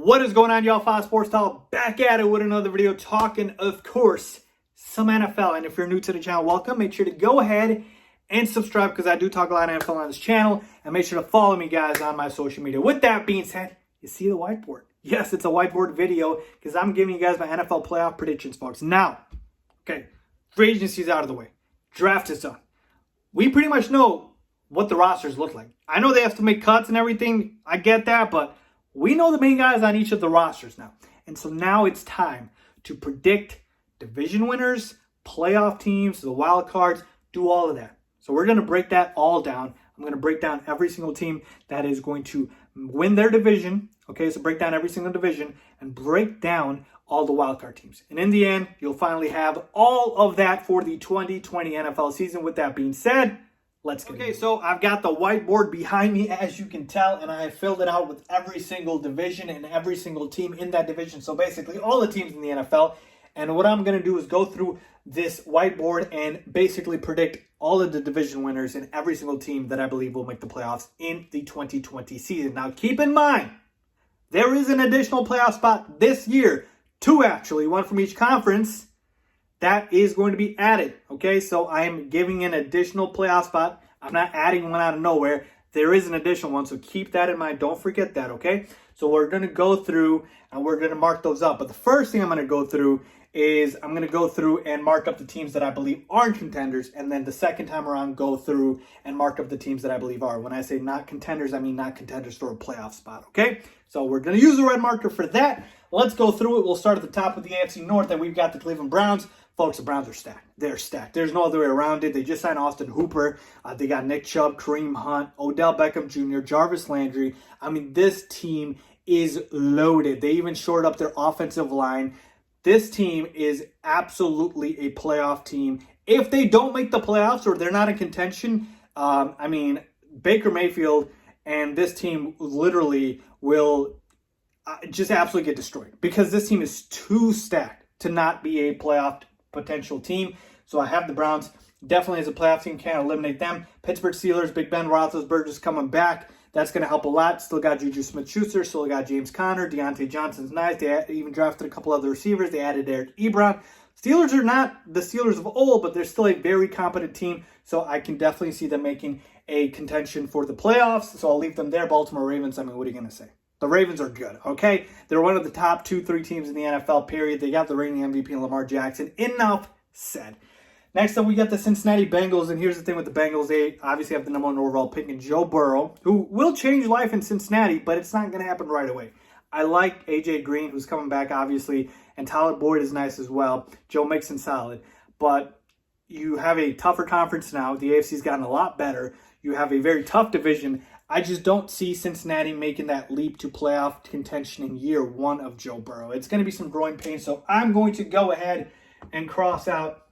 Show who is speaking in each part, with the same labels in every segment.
Speaker 1: What is going on, y'all? FaizSportsTalk back at it with another video talking, of course, some NFL. And if you're new to the channel, welcome. Make sure to go ahead and subscribe because I do talk a lot of NFL on this channel. And make sure to follow me, guys, on my social media. With that being said, you see the whiteboard. Yes, it's a whiteboard video because I'm giving you guys my NFL playoff predictions, folks. Now, okay, free agency is out of the way. Draft is done. We pretty much know what the rosters look like. I know they have to make cuts and everything. I get that, but we know the main guys on each of the rosters now. And so now it's time to predict division winners, playoff teams, the wild cards, do all of that. So we're going to break that all down. I'm going to break down every single team that is going to win their division. Okay, so break down every single division and break down all the wild card teams. And in the end, you'll finally have all of that for the 2020 NFL season. With that being said, let's get it. So I've got the whiteboard behind me, as you can tell, and I have filled it out with every single division and every single team in that division. So basically all the teams in the NFL. And what I'm going to do is go through this whiteboard and basically predict all of the division winners and every single team that I believe will make the playoffs in the 2020 season. Now, keep in mind, there is an additional playoff spot this year. Two, actually. One from each conference. That is going to be added, okay? So I am giving an additional playoff spot. I'm not adding one out of nowhere. There is an additional one, so keep that in mind. Don't forget that, okay? So we're going to go through, and we're going to mark those up. But the first thing I'm going to go through is I'm going to go through and mark up the teams that I believe aren't contenders. And then the second time around, go through and mark up the teams that I believe are. When I say not contenders, I mean not contenders for a playoff spot, okay? So we're going to use a red marker for that. Let's go through it. We'll start at the top with the AFC North, and we've got the Cleveland Browns. Folks, the Browns are stacked. They're stacked. There's no other way around it. They just signed Austin Hooper. They got Nick Chubb, Kareem Hunt, Odell Beckham Jr., Jarvis Landry. I mean, this team is loaded. They even shored up their offensive line. This team is absolutely a playoff team. If they don't make the playoffs or they're not in contention, I mean, Baker Mayfield and this team literally will just absolutely get destroyed because this team is too stacked to not be a playoff potential team. So I have the Browns definitely as a playoff team. Can't eliminate them. Pittsburgh Steelers, Big Ben Roethlisberger is coming back. That's going to help a lot. Still got Juju Smith-Schuster. Still got James Conner. Deontay Johnson's nice. They even drafted a couple other receivers. They added Eric Ebron. Steelers are not the Steelers of old, but they're still a very competent team. So I can definitely see them making a contention for the playoffs. So I'll leave them there. Baltimore Ravens, I mean, what are you going to say? The Ravens are good, okay? They're one of the top 2-3 teams in the NFL, period. They got the reigning MVP in Lamar Jackson. Enough said. Next up, we got the Cincinnati Bengals. And here's the thing with the Bengals. They obviously have the number one overall pick in Joe Burrow, who will change life in Cincinnati, but it's not going to happen right away. I like A.J. Green, who's coming back, obviously. And Tyler Boyd is nice as well. Joe Mixon solid. But you have a tougher conference now. The AFC's gotten a lot better. You have a very tough division. I just don't see Cincinnati making that leap to playoff contention in year one of Joe Burrow. It's going to be some growing pains, so I'm going to go ahead and cross out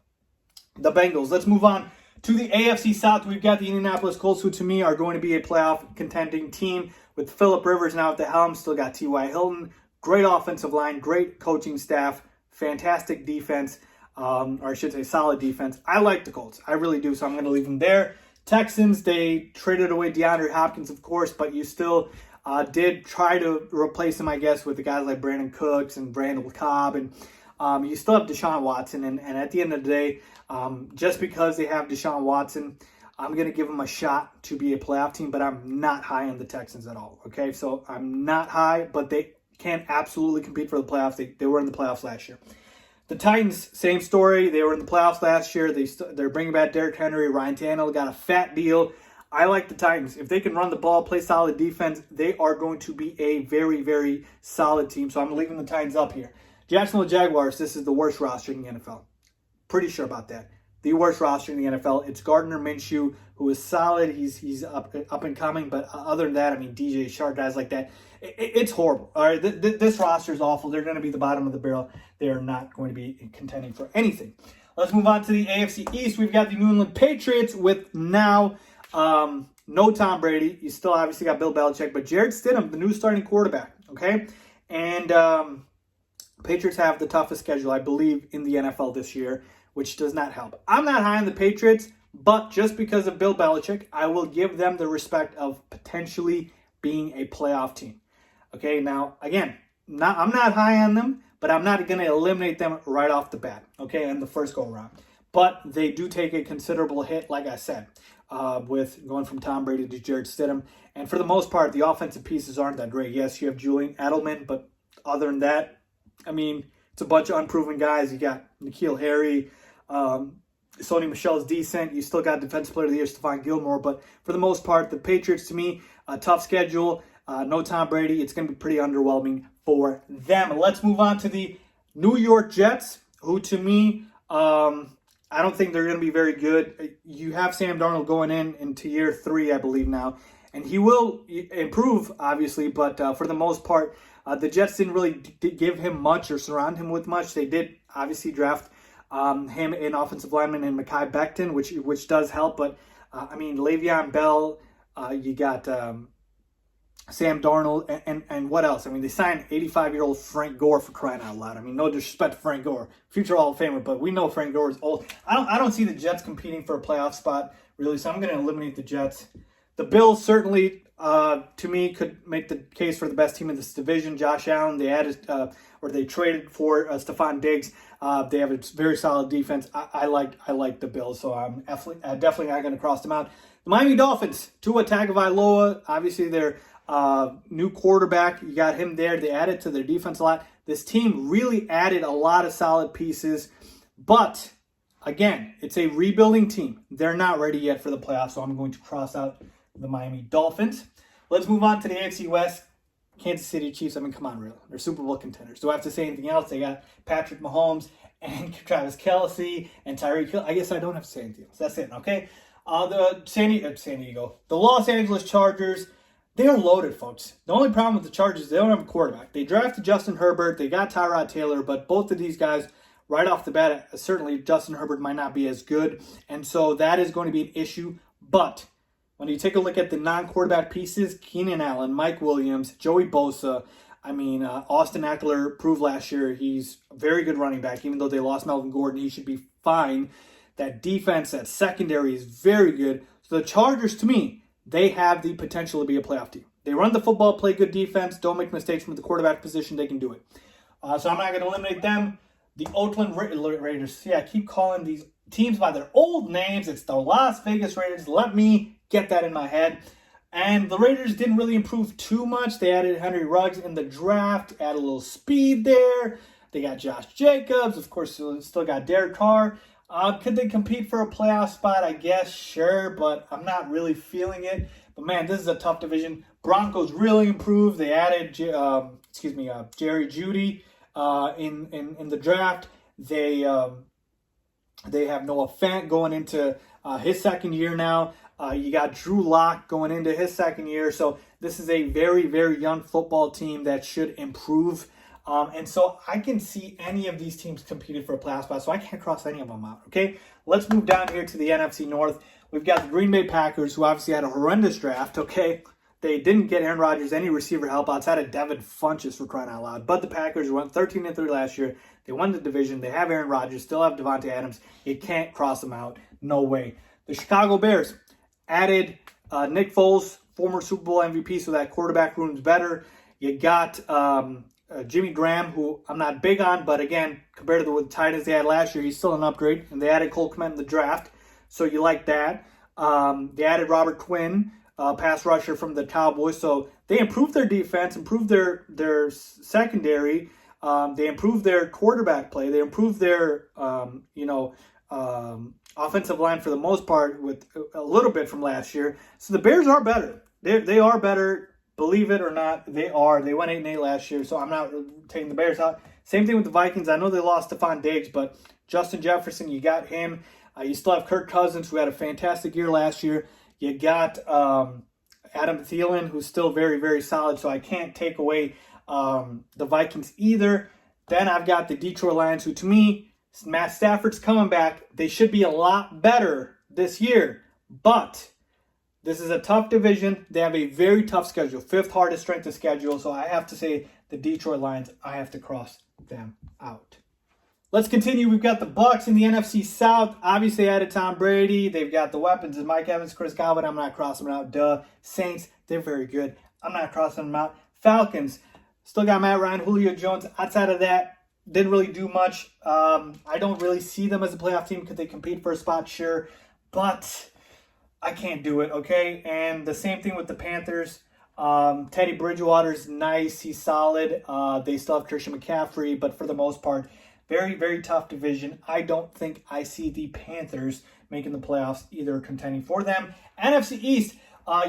Speaker 1: the Bengals. Let's move on to the AFC South. We've got the Indianapolis Colts, who to me are going to be a playoff contending team with Phillip Rivers now at the helm. Still got T.Y. Hilton. Great offensive line, great coaching staff, fantastic defense, or I should say solid defense. I like the Colts. I really do, so I'm going to leave them there. Texans, they traded away DeAndre Hopkins, of course, but you still did try to replace him, I guess, with the guys like Brandon Cooks and Randall Cobb. And you still have Deshaun Watson. And at the end of the day, just because they have Deshaun Watson, I'm going to give them a shot to be a playoff team, but I'm not high on the Texans at all. Okay, so I'm not high, but they can absolutely compete for the playoffs. They were in the playoffs last year. The Titans, same story. They were in the playoffs last year. They're bringing back Derrick Henry. Ryan Tannehill got a fat deal. I like the Titans. If they can run the ball, play solid defense, they are going to be a very, very solid team. So I'm leaving the Titans up here. Jacksonville Jaguars, this is the worst roster in the NFL. Pretty sure about that. The worst roster in the NFL. It's Gardner Minshew, who is solid. He's up and coming. But other than that, I mean, DJ Shark, guys like that. It's horrible. All right, this roster is awful. They're going to be the bottom of the barrel. They are not going to be contending for anything. Let's move on to the AFC East. We've got the New England Patriots with now no Tom Brady. You still obviously got Bill Belichick, but Jarrett Stidham, the new starting quarterback. Okay, and Patriots have the toughest schedule, I believe, in the NFL this year, which does not help. I'm not high on the Patriots, but just because of Bill Belichick, I will give them the respect of potentially being a playoff team. Okay, now, again, I'm not high on them, but I'm not going to eliminate them right off the bat, okay, in the first go-around. But they do take a considerable hit, like I said, with going from Tom Brady to Jarrett Stidham. And for the most part, the offensive pieces aren't that great. Yes, you have Julian Edelman, but other than that, I mean, it's a bunch of unproven guys. You got N'Keal Harry, Sony Michel's decent. You still got Defensive Player of the Year, Stephon Gilmore. But for the most part, the Patriots, to me, a tough schedule. No Tom Brady. It's going to be pretty underwhelming for them. Let's move on to the New York Jets, who to me, I don't think they're going to be very good. You have Sam Darnold going into year 3, I believe now. And he will improve, obviously, but for the most part, the Jets didn't really give him much or surround him with much. They did obviously draft him in offensive lineman in Mekhi Becton, which does help. But, I mean, Le'Veon Bell, you got Sam Darnold, and what else? I mean, they signed 85-year-old Frank Gore for crying out loud. I mean, no disrespect to Frank Gore, future Hall of Famer, but we know Frank Gore is old. I don't see the Jets competing for a playoff spot, really, so I'm going to eliminate the Jets. The Bills certainly, to me, could make the case for the best team in this division. Josh Allen, they added, or they traded for Stephon Diggs. They have a very solid defense. I like the Bills, so I'm definitely not going to cross them out. The Miami Dolphins, Tua Tagovailoa, obviously their new quarterback. You got him there. They added to their defense a lot. This team really added a lot of solid pieces, but again, it's a rebuilding team. They're not ready yet for the playoffs, so I'm going to cross out the Miami Dolphins. Let's move on to the AFC West. Kansas City Chiefs, I mean, come on, really. They're Super Bowl contenders. Do I have to say anything else? They got Patrick Mahomes and Travis Kelce and Tyreek Hill. I guess I don't have to say anything else. That's it, okay? The the Los Angeles Chargers, they're loaded, folks. The only problem with the Chargers, they don't have a quarterback. They drafted Justin Herbert. They got Tyrod Taylor, but both of these guys, right off the bat, certainly Justin Herbert might not be as good. And so that is going to be an issue. But when you take a look at the non-quarterback pieces, Keenan Allen, Mike Williams, Joey Bosa, Austin Eckler proved last year he's a very good running back. Even though they lost Melvin Gordon, he should be fine. That defense, that secondary is very good. So the Chargers, to me, they have the potential to be a playoff team. They run the football, play good defense, don't make mistakes from the quarterback position, they can do it. So I'm not going to eliminate them. The Oakland Raiders. See, I keep calling these teams by their old names. It's the Las Vegas Raiders. Let me get that in my head. And the Raiders didn't really improve too much. They added Henry Ruggs in the draft, add a little speed there. They got Josh Jacobs. Of course, still got Derek Carr. Could they compete for a playoff spot? I guess, sure, but I'm not really feeling it. But, man, this is a tough division. Broncos really improved. They added, Jerry Jeudy in the draft. They have Noah Fant going into his second year now. You got Drew Lock going into his second year. So this is a very, very young football team that should improve. And so I can see any of these teams competing for a playoff spot, so I can't cross any of them out, okay? Let's move down here to the NFC North. We've got the Green Bay Packers, who obviously had a horrendous draft, okay? They didn't get Aaron Rodgers any receiver help outside of Devin Funchess, for crying out loud. But the Packers went 13-3 last year. They won the division. They have Aaron Rodgers, still have Devontae Adams. You can't cross them out. No way. The Chicago Bears added Nick Foles, former Super Bowl MVP, so that quarterback room's better. You got Jimmy Graham, who I'm not big on, but again, compared to the tight ends they had last year, he's still an upgrade. And they added Cole Kmet in the draft, so you like that. They added Robert Quinn, pass rusher from the Cowboys, so they improved their defense, improved their secondary. They improved their quarterback play. They improved their offensive line for the most part, with a little bit from last year. So the Bears are better. They are better. Believe it or not, they are. They went 8-8 last year, so I'm not taking the Bears out. Same thing with the Vikings. I know they lost Stephon Diggs, but Justin Jefferson, you got him. You still have Kirk Cousins, who had a fantastic year last year. You got Adam Thielen, who's still very, very solid, so I can't take away the Vikings either. Then I've got the Detroit Lions, who to me, Matt Stafford's coming back. They should be a lot better this year, but this is a tough division. They have a very tough schedule, 5th hardest strength of schedule. So I have to say the Detroit Lions, I have to cross them out. Let's continue. We've got the Bucs in the NFC South. Obviously added Tom Brady. They've got the weapons of Mike Evans, Chris Godwin. I'm not crossing them out. Saints, they're very good. I'm not crossing them out. Falcons, Still got Matt Ryan, Julio Jones. Outside of that, didn't really do much. I don't really see them as a playoff team. Could they compete for a spot? Sure. But I can't do it, okay? And the same thing with the Panthers. Teddy Bridgewater's nice. He's solid. They still have Christian McCaffrey, but for the most part, very, very tough division. I don't think I see the Panthers making the playoffs, either contending for them. NFC East,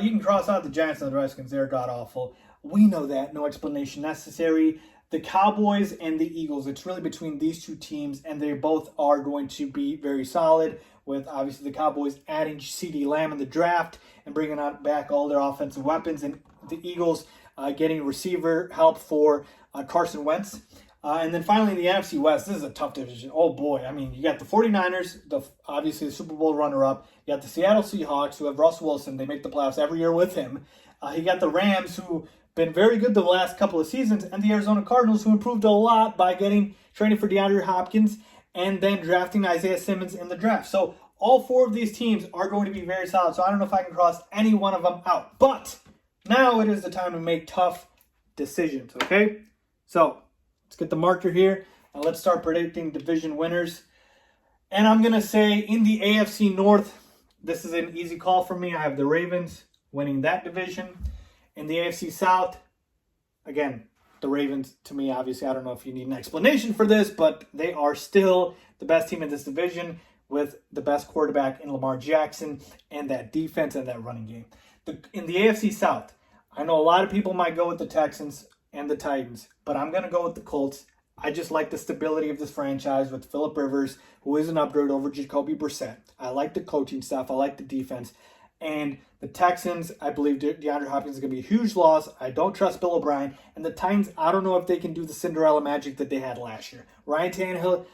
Speaker 1: you can cross out the Giants and the Redskins. They're god-awful. We know that. No explanation necessary. The Cowboys and the Eagles, it's really between these two teams, and they both are going to be very solid, with obviously the Cowboys adding CeeDee Lamb in the draft and bringing back all their offensive weapons, and the Eagles getting receiver help for Carson Wentz. And then finally, the NFC West. This is a tough division. Oh, boy. I mean, you got the 49ers, obviously the Super Bowl runner-up. You got the Seattle Seahawks, who have Russell Wilson. They make the playoffs every year with him. You got the Rams, who been very good the last couple of seasons, and the Arizona Cardinals, who improved a lot by trading for DeAndre Hopkins and then drafting Isaiah Simmons in the draft. So all four of these teams are going to be very solid. So I don't know if I can cross any one of them out. But now it is the time to make tough decisions, okay? So let's get the marker here, and let's start predicting division winners. And I'm going to say in the AFC North, this is an easy call for me. I have the Ravens winning that division. In the AFC South, again, the Ravens, to me, obviously, I don't know if you need an explanation for this, but they are still the best team in this division with the best quarterback in Lamar Jackson and that defense and that running game. In the AFC South, I know a lot of people might go with the Texans and the Titans, but I'm going to go with the Colts. I just like the stability of this franchise with Phillip Rivers, who is an upgrade over Jacoby Brissett. I like the coaching staff. I like the defense. And the Texans, I believe DeAndre Hopkins is going to be a huge loss. I don't trust Bill O'Brien. And the Titans, I don't know if they can do the Cinderella magic that they had last year. Ryan Tannehill,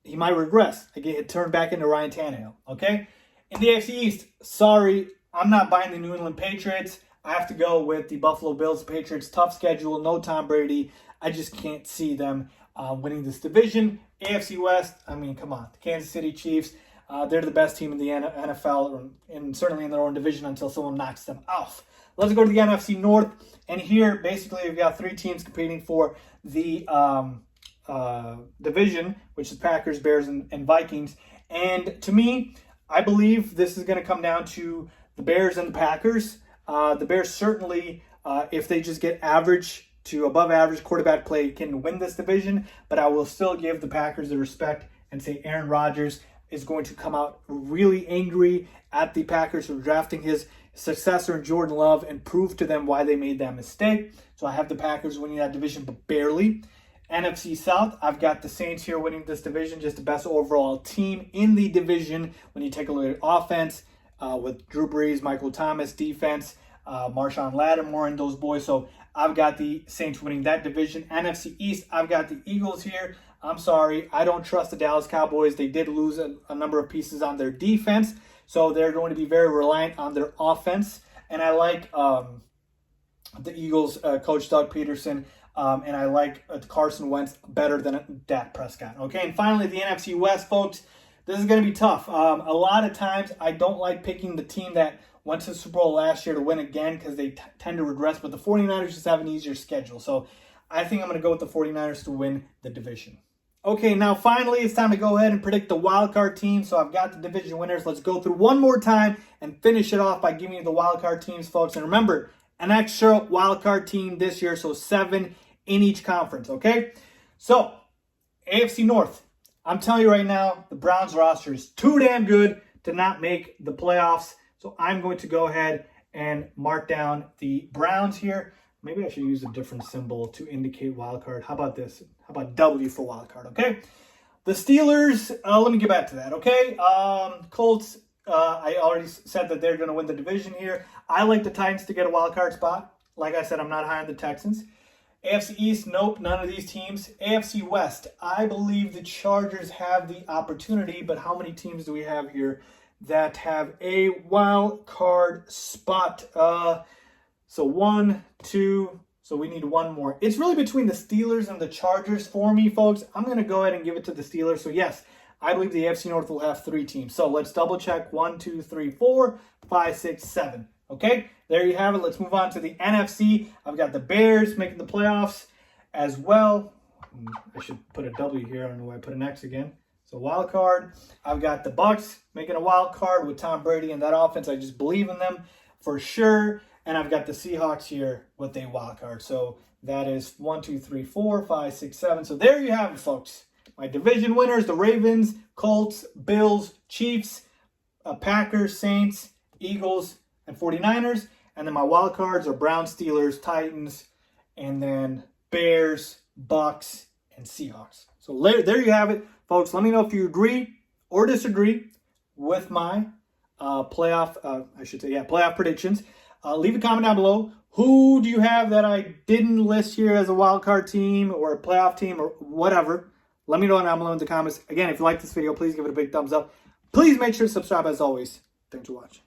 Speaker 1: he might regress. Get turned back into Ryan Tannehill, okay? In the AFC East, sorry, I'm not buying the New England Patriots. I have to go with the Buffalo Bills. Patriots, tough schedule, no Tom Brady. I just can't see them winning this division. AFC West, I mean, come on. The Kansas City Chiefs, they're the best team in the NFL, and certainly in their own division until someone knocks them off. Let's go to the NFC North. And here, basically, we've got three teams competing for the division, which is Packers, Bears, and Vikings. And to me, I believe this is going to come down to the Bears and the Packers. The Bears certainly, if they just get average to above average quarterback play, can win this division. But I will still give the Packers the respect and say Aaron Rodgers is going to come out really angry at the Packers for drafting his successor in Jordan Love and prove to them why they made that mistake. So I have the Packers winning that division, but barely. NFC South, I've got the Saints here winning this division, just the best overall team in the division when you take a look at offense with Drew Brees, Michael Thomas, defense, Marshawn Lattimore, and those boys. So I've got the Saints winning that division. NFC East, I've got the Eagles here. I'm sorry, I don't trust the Dallas Cowboys. They did lose a number of pieces on their defense, so they're going to be very reliant on their offense. And I like the Eagles coach Doug Peterson, and I like Carson Wentz better than Dak Prescott. Okay, and finally the NFC West, folks. This is going to be tough. A lot of times I don't like picking the team that went to the Super Bowl last year to win again because they tend to regress, but the 49ers just have an easier schedule. So I think I'm going to go with the 49ers to win the division. Okay, now finally it's time to go ahead and predict the wildcard team. So I've got the division winners. Let's go through one more time and finish it off by giving you the wildcard teams, folks. And remember, an extra wildcard team this year, so 7 in each conference, okay? So, AFC North. I'm telling you right now, the Browns roster is too damn good to not make the playoffs. So I'm going to go ahead and mark down the Browns here. Maybe I should use a different symbol to indicate wildcard. How about this? How about W for wildcard, okay? The Steelers, let me get back to that, okay? Colts, I already said that they're going to win the division here. I like the Titans to get a wildcard spot. Like I said, I'm not high on the Texans. AFC East, nope, none of these teams. AFC West, I believe the Chargers have the opportunity, but how many teams do we have here that have a wild card spot? So 1, 2, so we need one more. It's really between the Steelers and the Chargers for me, folks. I'm going to go ahead and give it to the Steelers. So yes, I believe the AFC North will have 3 teams. So let's double check. 1, 2, 3, 4, 5, 6, 7. Okay, there you have it. Let's move on to the NFC. I've got the Bears making the playoffs. as well. I should put a W here. I don't know why I put an X again. So wild card. I've got the Bucs making a wild card with Tom Brady and that offense. I just believe in them for sure. And I've got the Seahawks here with a wild card. So that is 1, 2, 3, 4, 5, 6, 7. So there you have it, folks. My division winners, the Ravens, Colts, Bills, Chiefs, Packers, Saints, Eagles, and 49ers. And then my wild cards are Browns, Steelers, Titans, and then Bears, Bucks, and Seahawks. So there you have it, folks. Let me know if you agree or disagree with my playoff predictions. Leave a comment down below. Who do you have that I didn't list here as a wild card team or a playoff team or whatever? Let me know down below in the comments. Again, if you like this video, please give it a big thumbs up. Please make sure to subscribe as always. Thanks for watching.